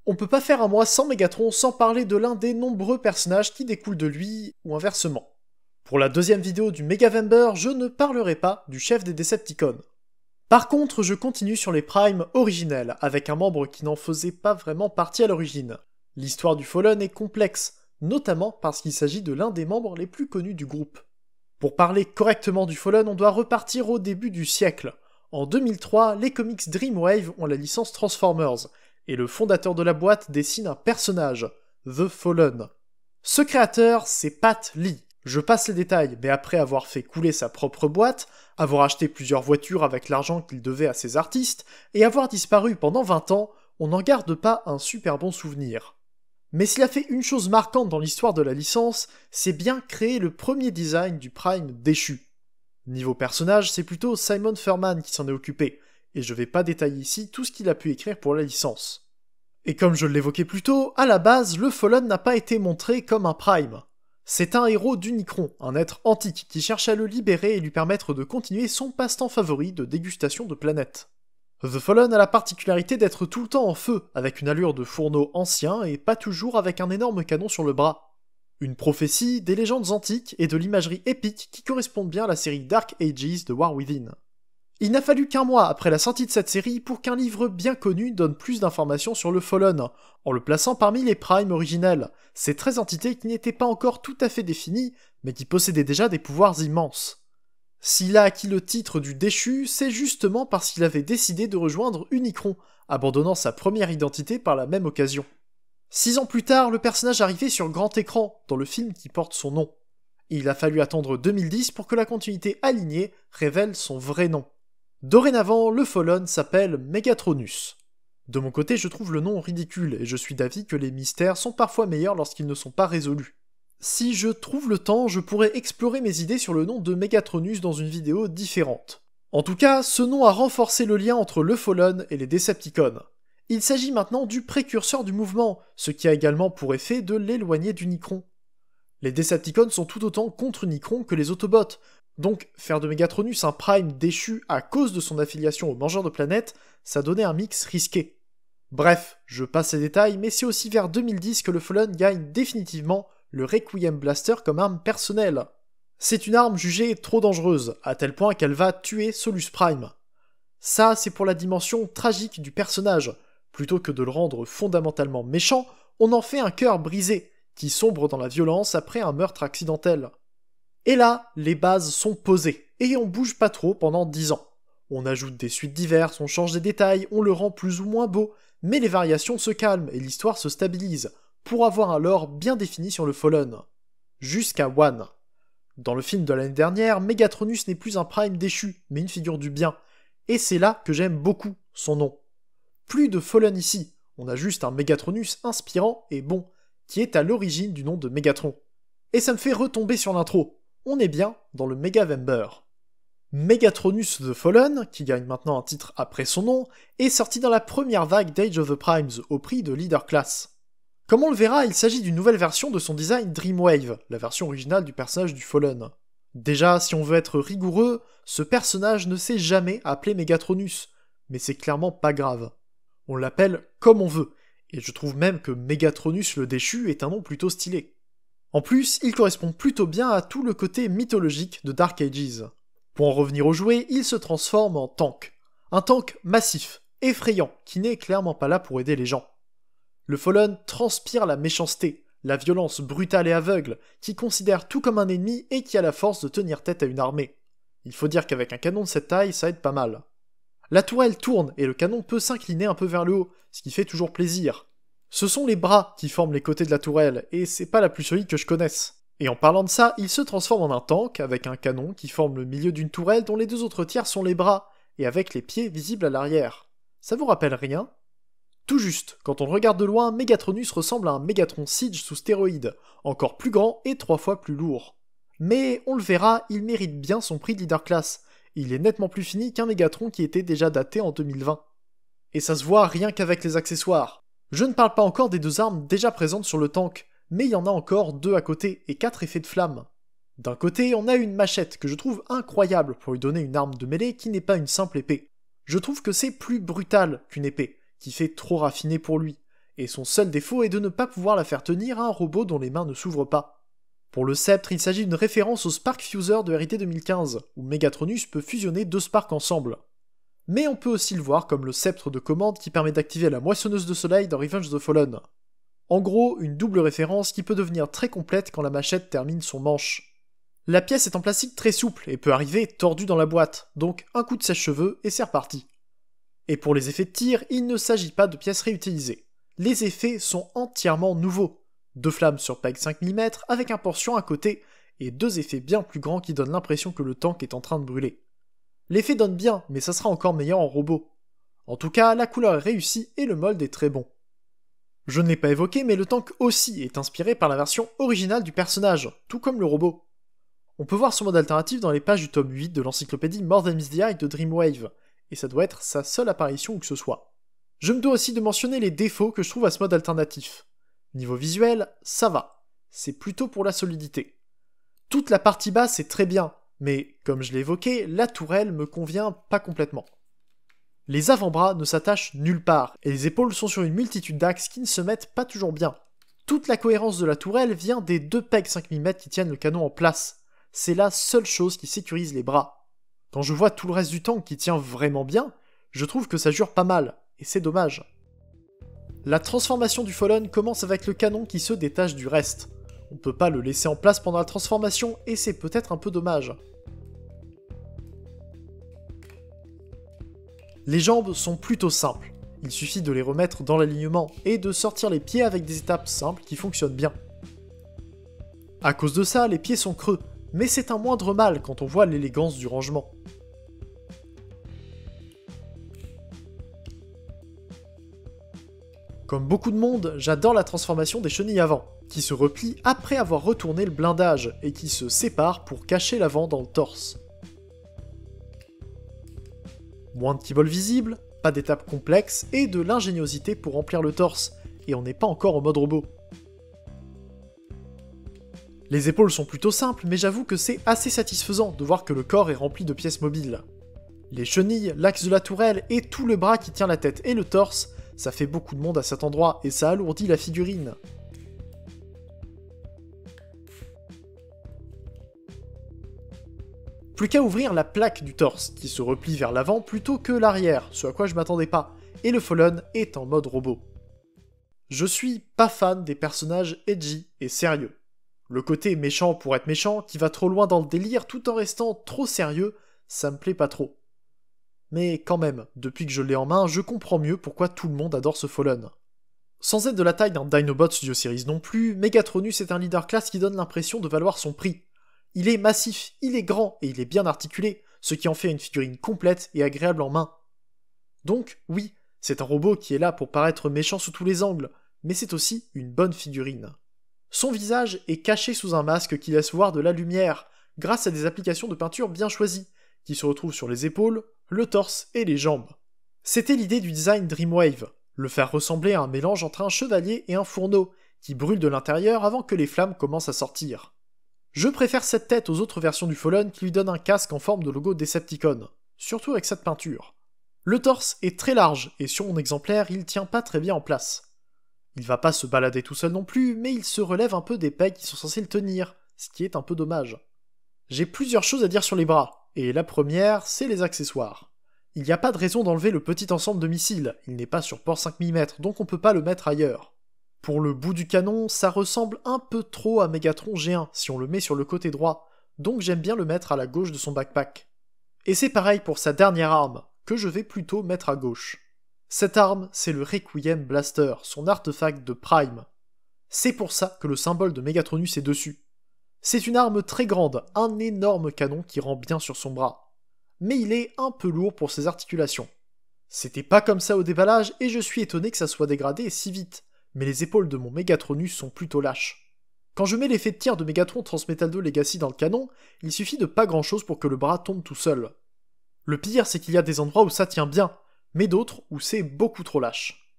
On peut pas faire un mois sans Megatron sans parler de l'un des nombreux personnages qui découlent de lui, ou inversement. Pour la deuxième vidéo du Megavember, je ne parlerai pas du chef des Decepticons. Par contre, je continue sur les Primes originels, avec un membre qui n'en faisait pas vraiment partie à l'origine. L'histoire du Fallen est complexe, notamment parce qu'il s'agit de l'un des membres les plus connus du groupe. Pour parler correctement du Fallen, on doit repartir au début du siècle. En 2003, les comics Dreamwave ont la licence Transformers, et le fondateur de la boîte dessine un personnage, The Fallen. Ce créateur, c'est Pat Lee. Je passe les détails, mais après avoir fait couler sa propre boîte, avoir acheté plusieurs voitures avec l'argent qu'il devait à ses artistes, et avoir disparu pendant 20 ans, on n'en garde pas un super bon souvenir. Mais s'il a fait une chose marquante dans l'histoire de la licence, c'est bien créer le premier design du Prime déchu. Niveau personnage, c'est plutôt Simon Furman qui s'en est occupé, et je vais pas détailler ici tout ce qu'il a pu écrire pour la licence. Et comme je l'évoquais plus tôt, à la base, le Fallen n'a pas été montré comme un Prime. C'est un héros d'Unicron, un être antique qui cherche à le libérer et lui permettre de continuer son passe-temps favori de dégustation de planètes. The Fallen a la particularité d'être tout le temps en feu, avec une allure de fourneau ancien et pas toujours avec un énorme canon sur le bras. Une prophétie, des légendes antiques et de l'imagerie épique qui correspondent bien à la série Dark Ages de War Within. Il n'a fallu qu'un mois après la sortie de cette série pour qu'un livre bien connu donne plus d'informations sur le Fallen, en le plaçant parmi les Primes originels, ces 13 entités qui n'étaient pas encore tout à fait définies, mais qui possédaient déjà des pouvoirs immenses. S'il a acquis le titre du déchu, c'est justement parce qu'il avait décidé de rejoindre Unicron, abandonnant sa première identité par la même occasion. 6 ans plus tard, le personnage arrivait sur grand écran, dans le film qui porte son nom. Il a fallu attendre 2010 pour que la continuité alignée révèle son vrai nom. Dorénavant, le Fallen s'appelle Megatronus. De mon côté, je trouve le nom ridicule, et je suis d'avis que les mystères sont parfois meilleurs lorsqu'ils ne sont pas résolus. Si je trouve le temps, je pourrais explorer mes idées sur le nom de Megatronus dans une vidéo différente. En tout cas, ce nom a renforcé le lien entre le Fallen et les Decepticons. Il s'agit maintenant du précurseur du mouvement, ce qui a également pour effet de l'éloigner d'Unicron. Les Decepticons sont tout autant contre Unicron que les Autobots, donc faire de Megatronus un Prime déchu à cause de son affiliation aux Mangeurs de Planètes, ça donnait un mix risqué. Bref, je passe les détails, mais c'est aussi vers 2010 que le Fallen gagne définitivement le Requiem Blaster comme arme personnelle. C'est une arme jugée trop dangereuse, à tel point qu'elle va tuer Solus Prime. Ça, c'est pour la dimension tragique du personnage. Plutôt que de le rendre fondamentalement méchant, on en fait un cœur brisé, qui sombre dans la violence après un meurtre accidentel. Et là, les bases sont posées, et on bouge pas trop pendant 10 ans. On ajoute des suites diverses, on change des détails, on le rend plus ou moins beau, mais les variations se calment et l'histoire se stabilise, pour avoir un lore bien défini sur le Fallen. Jusqu'à One. Dans le film de l'année dernière, Megatronus n'est plus un Prime déchu, mais une figure du bien, et c'est là que j'aime beaucoup son nom. Plus de Fallen ici, on a juste un Megatronus inspirant et bon, qui est à l'origine du nom de Megatron. Et ça me fait retomber sur l'intro. On est bien dans le Megavember. Megatronus the Fallen, qui gagne maintenant un titre après son nom, est sorti dans la première vague d'Age of the Primes, au prix de Leader Class. Comme on le verra, il s'agit d'une nouvelle version de son design Dreamwave, la version originale du personnage du Fallen. Déjà, si on veut être rigoureux, ce personnage ne s'est jamais appelé Megatronus, mais c'est clairement pas grave. On l'appelle comme on veut, et je trouve même que Megatronus le déchu est un nom plutôt stylé. En plus, il correspond plutôt bien à tout le côté mythologique de Dark Ages. Pour en revenir au jouet, il se transforme en tank. Un tank massif, effrayant, qui n'est clairement pas là pour aider les gens. Le Fallen transpire la méchanceté, la violence brutale et aveugle, qui considère tout comme un ennemi et qui a la force de tenir tête à une armée. Il faut dire qu'avec un canon de cette taille, ça aide pas mal. La tourelle tourne et le canon peut s'incliner un peu vers le haut, ce qui fait toujours plaisir. Ce sont les bras qui forment les côtés de la tourelle, et c'est pas la plus solide que je connaisse. Et en parlant de ça, il se transforme en un tank, avec un canon qui forme le milieu d'une tourelle dont les deux autres tiers sont les bras, et avec les pieds visibles à l'arrière. Ça vous rappelle rien ? Tout juste, quand on le regarde de loin, Megatronus ressemble à un Megatron Siege sous stéroïdes, encore plus grand et 3 fois plus lourd. Mais, on le verra, il mérite bien son prix de Leader Class. Il est nettement plus fini qu'un Megatron qui était déjà daté en 2020. Et ça se voit rien qu'avec les accessoires. Je ne parle pas encore des 2 armes déjà présentes sur le tank, mais il y en a encore 2 à côté et 4 effets de flamme. D'un côté, on a une machette que je trouve incroyable pour lui donner une arme de mêlée qui n'est pas une simple épée. Je trouve que c'est plus brutal qu'une épée, qui fait trop raffiné pour lui, et son seul défaut est de ne pas pouvoir la faire tenir à un robot dont les mains ne s'ouvrent pas. Pour le sceptre, il s'agit d'une référence au Spark Fuser de RT 2015, où Megatronus peut fusionner 2 Sparks ensemble. Mais on peut aussi le voir comme le sceptre de commande qui permet d'activer la moissonneuse de soleil dans Revenge of the Fallen. En gros, une double référence qui peut devenir très complète quand la machette termine son manche. La pièce est en plastique très souple et peut arriver tordue dans la boîte, donc un coup de sèche-cheveux et c'est reparti. Et pour les effets de tir, il ne s'agit pas de pièces réutilisées. Les effets sont entièrement nouveaux. 2 flammes sur peg 5 mm avec un portion à côté, et 2 effets bien plus grands qui donnent l'impression que le tank est en train de brûler. L'effet donne bien, mais ça sera encore meilleur en robot. En tout cas, la couleur est réussie et le mold est très bon. Je ne l'ai pas évoqué, mais le tank aussi est inspiré par la version originale du personnage, tout comme le robot. On peut voir son mode alternatif dans les pages du tome 8 de l'encyclopédie More Than Meets the Eye de Dreamwave, et ça doit être sa seule apparition où que ce soit. Je me dois aussi de mentionner les défauts que je trouve à ce mode alternatif. Niveau visuel, ça va. C'est plutôt pour la solidité. Toute la partie basse est très bien, mais comme je l'ai évoqué, la tourelle me convient pas complètement. Les avant-bras ne s'attachent nulle part, et les épaules sont sur une multitude d'axes qui ne se mettent pas toujours bien. Toute la cohérence de la tourelle vient des 2 pegs 5 mm qui tiennent le canon en place. C'est la seule chose qui sécurise les bras. Quand je vois tout le reste du tank qui tient vraiment bien, je trouve que ça jure pas mal, et c'est dommage. La transformation du Fallen commence avec le canon qui se détache du reste. On peut pas le laisser en place pendant la transformation, et c'est peut-être un peu dommage. Les jambes sont plutôt simples. Il suffit de les remettre dans l'alignement, et de sortir les pieds avec des étapes simples qui fonctionnent bien. À cause de ça, les pieds sont creux, mais c'est un moindre mal quand on voit l'élégance du rangement. Comme beaucoup de monde, j'adore la transformation des chenilles avant, qui se replient après avoir retourné le blindage et qui se séparent pour cacher l'avant dans le torse. Moins de keyboll visible, pas d'étapes complexes et de l'ingéniosité pour remplir le torse, et on n'est pas encore en mode robot. Les épaules sont plutôt simples, mais j'avoue que c'est assez satisfaisant de voir que le corps est rempli de pièces mobiles. Les chenilles, l'axe de la tourelle et tout le bras qui tient la tête et le torse, ça fait beaucoup de monde à cet endroit et ça alourdit la figurine. Plus qu'à ouvrir la plaque du torse, qui se replie vers l'avant plutôt que l'arrière, ce à quoi je m'attendais pas, et le Fallen est en mode robot. Je suis pas fan des personnages edgy et sérieux. Le côté méchant pour être méchant, qui va trop loin dans le délire tout en restant trop sérieux, ça me plaît pas trop. Mais quand même, depuis que je l'ai en main, je comprends mieux pourquoi tout le monde adore ce Fallen. Sans être de la taille d'un Dinobot Studio Series non plus, Megatronus est un leader class qui donne l'impression de valoir son prix. Il est massif, il est grand et il est bien articulé, ce qui en fait une figurine complète et agréable en main. Donc, oui, c'est un robot qui est là pour paraître méchant sous tous les angles, mais c'est aussi une bonne figurine. Son visage est caché sous un masque qui laisse voir de la lumière, grâce à des applications de peinture bien choisies, qui se retrouvent sur les épaules, le torse et les jambes. C'était l'idée du design Dreamwave, le faire ressembler à un mélange entre un chevalier et un fourneau, qui brûle de l'intérieur avant que les flammes commencent à sortir. Je préfère cette tête aux autres versions du Fallen qui lui donnent un casque en forme de logo Decepticon, surtout avec cette peinture. Le torse est très large, et sur mon exemplaire, il tient pas très bien en place. Il va pas se balader tout seul non plus, mais il se relève un peu des pegs qui sont censés le tenir, ce qui est un peu dommage. J'ai plusieurs choses à dire sur les bras, et la première, c'est les accessoires. Il n'y a pas de raison d'enlever le petit ensemble de missiles, il n'est pas sur port 5 mm, donc on peut pas le mettre ailleurs. Pour le bout du canon, ça ressemble un peu trop à Megatron G1 si on le met sur le côté droit, donc j'aime bien le mettre à la gauche de son backpack. Et c'est pareil pour sa dernière arme, que je vais plutôt mettre à gauche. Cette arme, c'est le Requiem Blaster, son artefact de Prime. C'est pour ça que le symbole de Megatronus est dessus. C'est une arme très grande, un énorme canon qui rend bien sur son bras. Mais il est un peu lourd pour ses articulations. C'était pas comme ça au déballage et je suis étonné que ça soit dégradé si vite, mais les épaules de mon Megatronus sont plutôt lâches. Quand je mets l'effet de tir de Megatron Transmetal 2 Legacy dans le canon, il suffit de pas grand chose pour que le bras tombe tout seul. Le pire, c'est qu'il y a des endroits où ça tient bien, mais d'autres où c'est beaucoup trop lâche.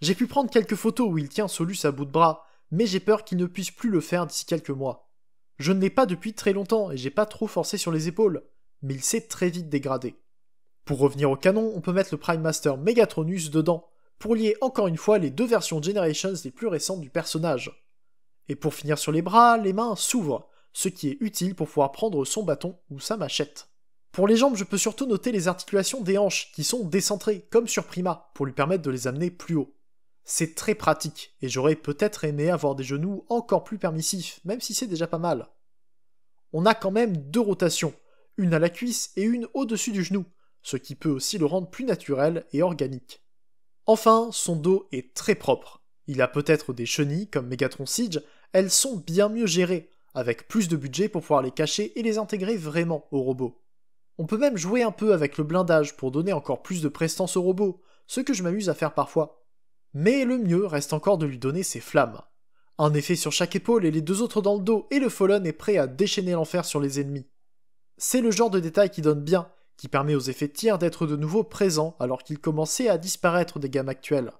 J'ai pu prendre quelques photos où il tient Solus à bout de bras, mais j'ai peur qu'il ne puisse plus le faire d'ici quelques mois. Je ne l'ai pas depuis très longtemps et j'ai pas trop forcé sur les épaules, mais il s'est très vite dégradé. Pour revenir au canon, on peut mettre le Prime Master Megatronus dedans, pour lier encore une fois les deux versions Generations les plus récentes du personnage. Et pour finir sur les bras, les mains s'ouvrent, ce qui est utile pour pouvoir prendre son bâton ou sa machette. Pour les jambes, je peux surtout noter les articulations des hanches qui sont décentrées, comme sur Prima, pour lui permettre de les amener plus haut. C'est très pratique, et j'aurais peut-être aimé avoir des genoux encore plus permissifs, même si c'est déjà pas mal. On a quand même deux rotations, une à la cuisse et une au-dessus du genou, ce qui peut aussi le rendre plus naturel et organique. Enfin, son dos est très propre. Il a peut-être des chenilles comme Megatron Siege, elles sont bien mieux gérées, avec plus de budget pour pouvoir les cacher et les intégrer vraiment au robot. On peut même jouer un peu avec le blindage pour donner encore plus de prestance au robot, ce que je m'amuse à faire parfois. Mais le mieux reste encore de lui donner ses flammes. Un effet sur chaque épaule et les deux autres dans le dos, et le Fallen est prêt à déchaîner l'enfer sur les ennemis. C'est le genre de détail qui donne bien, qui permet aux effets de tir d'être de nouveau présents alors qu'ils commençaient à disparaître des gammes actuelles.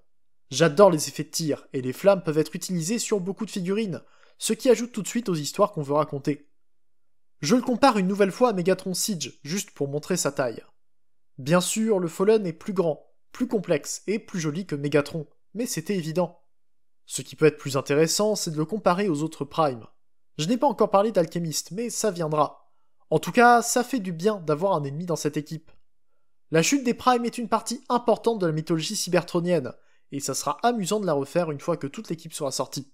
J'adore les effets de tir, et les flammes peuvent être utilisées sur beaucoup de figurines, ce qui ajoute tout de suite aux histoires qu'on veut raconter. Je le compare une nouvelle fois à Megatron Siege, juste pour montrer sa taille. Bien sûr, le Fallen est plus grand, plus complexe et plus joli que Megatron, mais c'était évident. Ce qui peut être plus intéressant, c'est de le comparer aux autres Primes. Je n'ai pas encore parlé d'Alchemist, mais ça viendra. En tout cas, ça fait du bien d'avoir un ennemi dans cette équipe. La chute des Primes est une partie importante de la mythologie cybertronienne, et ça sera amusant de la refaire une fois que toute l'équipe sera sortie.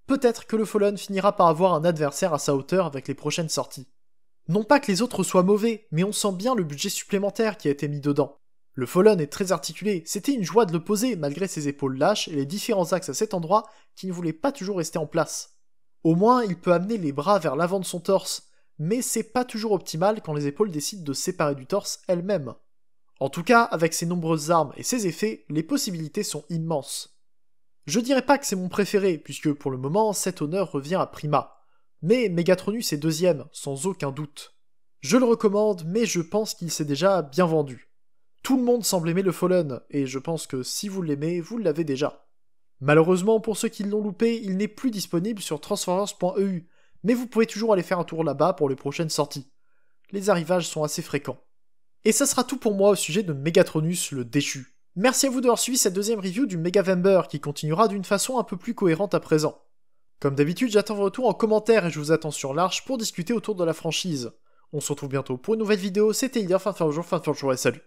Peut-être que le Fallen finira par avoir un adversaire à sa hauteur avec les prochaines sorties. Non pas que les autres soient mauvais, mais on sent bien le budget supplémentaire qui a été mis dedans. Le Fallen est très articulé, c'était une joie de le poser malgré ses épaules lâches et les différents axes à cet endroit qui ne voulaient pas toujours rester en place. Au moins, il peut amener les bras vers l'avant de son torse, mais c'est pas toujours optimal quand les épaules décident de se séparer du torse elles-mêmes. En tout cas, avec ses nombreuses armes et ses effets, les possibilités sont immenses. Je dirais pas que c'est mon préféré, puisque pour le moment, cet honneur revient à Prima. Mais Megatronus est deuxième, sans aucun doute. Je le recommande, mais je pense qu'il s'est déjà bien vendu. Tout le monde semble aimer le Fallen, et je pense que si vous l'aimez, vous l'avez déjà. Malheureusement, pour ceux qui l'ont loupé, il n'est plus disponible sur Transformers.eu, mais vous pouvez toujours aller faire un tour là-bas pour les prochaines sorties. Les arrivages sont assez fréquents. Et ça sera tout pour moi au sujet de Megatronus le déchu. Merci à vous d'avoir suivi cette deuxième review du Megavember qui continuera d'une façon un peu plus cohérente à présent. Comme d'habitude, j'attends vos retours en commentaire et je vous attends sur l'Arche pour discuter autour de la franchise. On se retrouve bientôt pour une nouvelle vidéo, c'était Ilya, fin de jour et salut.